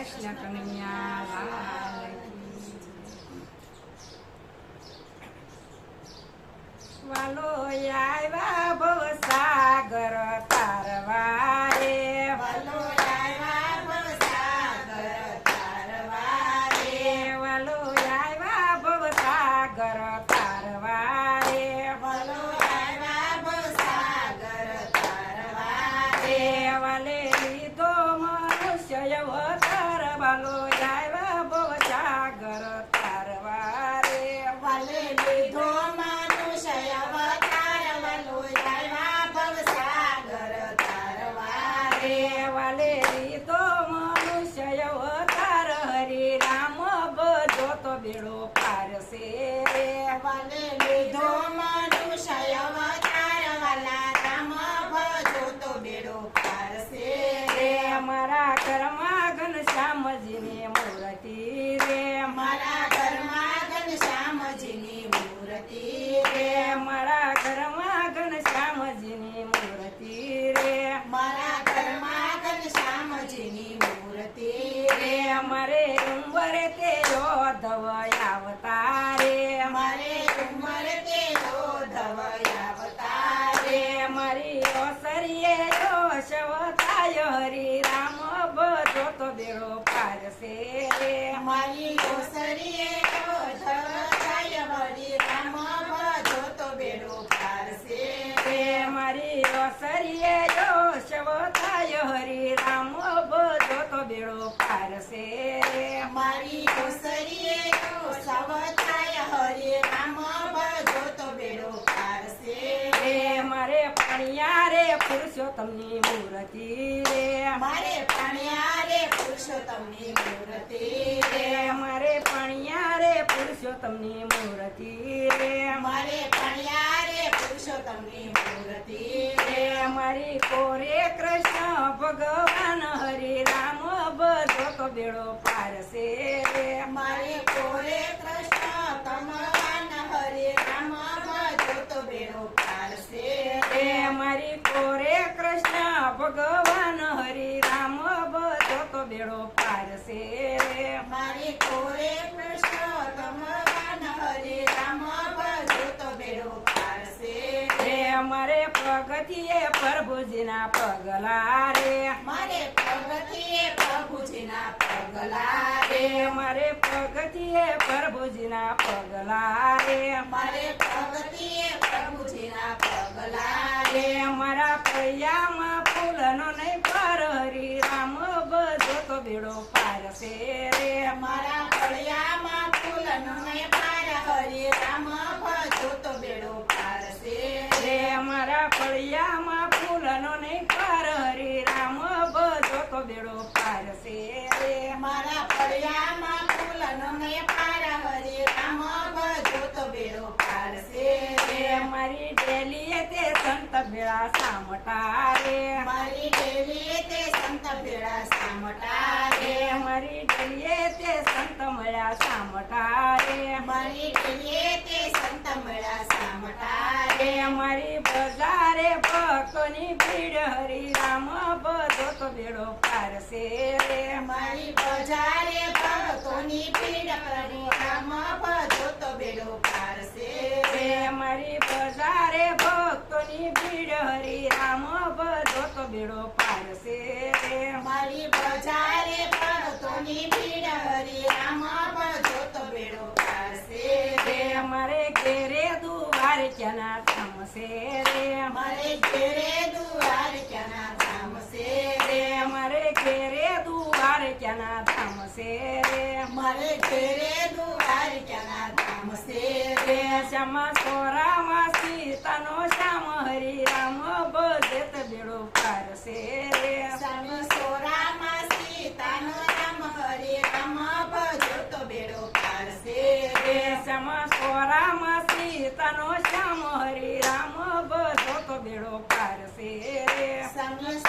કૃષ્ણ કનૈયા લાલ કી. વાલો આવ્યા ભવસાગર તારવા રે, વાલો આવ્યા ભવસાગર તારવા રે, વાલો આવ્યા ભવસાગર તારવા રે, વાલો આવ્યા ભવસાગર તારવા રે, વાલે લીધો મનુષ્ય અવતાર, વાલો આવ્યા ભવસાગર તારવા રે, વાલે લીધો મનુષ્ય અવતાર, વાલો આવ્યા ભવસાગર તારવા રે, વાલે લીધો મનુષ્ય અવતાર, હરિ રામ બધો તો બેડો પારશે રે, વાલે લીધો મનુષ્ય અવતાર, વાલા રામ ભજો તો બેડો પારશે રે મારા ઘરમાં ઘનશ્યામજીની મૂર્તિ રે, મારા ઘરમાં ઘનશ્યામજીની મૂર્તિ રે, મારા ઘરમાં ઘનશ્યામજીની મૂર્તિ રે, મારા ઘરમાં ઘનશ્યામજીની મૂર્તિ રે, મારે ઉંબરે તે યોધવ અવતારે, મારે ઉંમર તે ધવયા અવતારે, મારી ઓસરીએ યોશવતાય, હરિ રામ બધો તો બેડો પારશે રે, મારી ઓસરીએ ધવયા વળી રામ ભજો તો બેડો પારશે રે, મારી ઓસરીએ યોશવતાય, હરિ રામ બધો તો બેડો પારશે રે, મારી ઓસરીએ સવતાય હરે રામ ભજો તો બેડો પારશે રે, મારે પણિયા રે પુરુષોત્તમની મૂર્તિ રે, મારે પાણ્યા રે પુરુષોત્તમની મૂર્તિ રે, મારે પણિયા રે પુરુષોત્તમની મૂર્તિ રે, મારે પાણ્યા રે પુરુષોત્તમની મૂર્તિ રે, મારી કોરે કૃષ્ણ ભગવાન, હરિ રામ બધો તો બેડો પારશે રે, મારે કોરે કૃષ્ણ કમવાન હરે રામ ભજો તો બેડો પારશે રે, મારી કોરે કૃષ્ણ ભગવાન, હરિ રામ બધો તો બેડો પારશે રે, મારે કોરે કૃષ્ણ કમવાન હરે રામ ભજો તો બેડો પારશે રે, મારે પ્રગતિએ પ્રભુજીના પગલા રે, મારે પ્રગતિએ પ્રભુજીના પગલા રે, મારે પ્રગતિએ પ્રભુજીના પગલા રે, મારે પ્રગતિએ પ્રભુજીના પગલા રે, મારા પૈયામાં ફૂલનો નહીં પર, હરિ રામ બધો તો બેડો પારશે રે, મારા ફળિયામાં ફૂલનો ને પાર હરે રામ ભજો તો બેડો પારશે રે, મારા ફળિયામાં ફૂલનો નહીં પર, હરિ રામ બધો તો બેડો પારશે રે, મારા ફળિયામાં ફૂલનો ને પાર હરે રામ ભજો તો બેડો પારશે રે, મારી ડેલીએ તે સંત ભેળા સામટા રે, મારી દેવીએ તે સંત ભેળા સામટા રે, મારી ડેલીએ તે સંત મળ્યા સામટા રે, મારી દેવીએ તે સંત મળ્યા સામટા રે, મારી બજારે ભક્તોની ભીડ, હરિ રામ બધો તો બેડો પારશે રે, મારી બજારે ભક્તોની ભીડ હરે રામ ભજો તો બેડો પારશે રે, મારી બજારે ભક્તોની ભીડ, હરિ રામ બધો તો બેડો પારશે રે, મારી બજારે ભક્તોની ભીડ હરે રામ ભજો તો બેડો પારશે રે, મારે ઘેરે દુવાર ક્યાંના થમશે રે, મારે ઘેરે દુવાર ક્યાંના ધામશે રે, મારે ઘેરે દુવાર ક્યાંના થમશે રે, મારે ઘેરે દુવાર ક્યાંના ધામશે રે, શ્યામા સોરામાં સીતાનો શ્યામ, હરિ રામ બધે તો બેડો પારશે રે, શ્યામ સોરામાં સીતાનો રામ હરે રામ ભજો તો બેડો પારશે રે, શ્યામા સોરામાં સીતાનો શ્યામ, હરિ રામ બધો તો બેડો પારશે રે, શ્યામ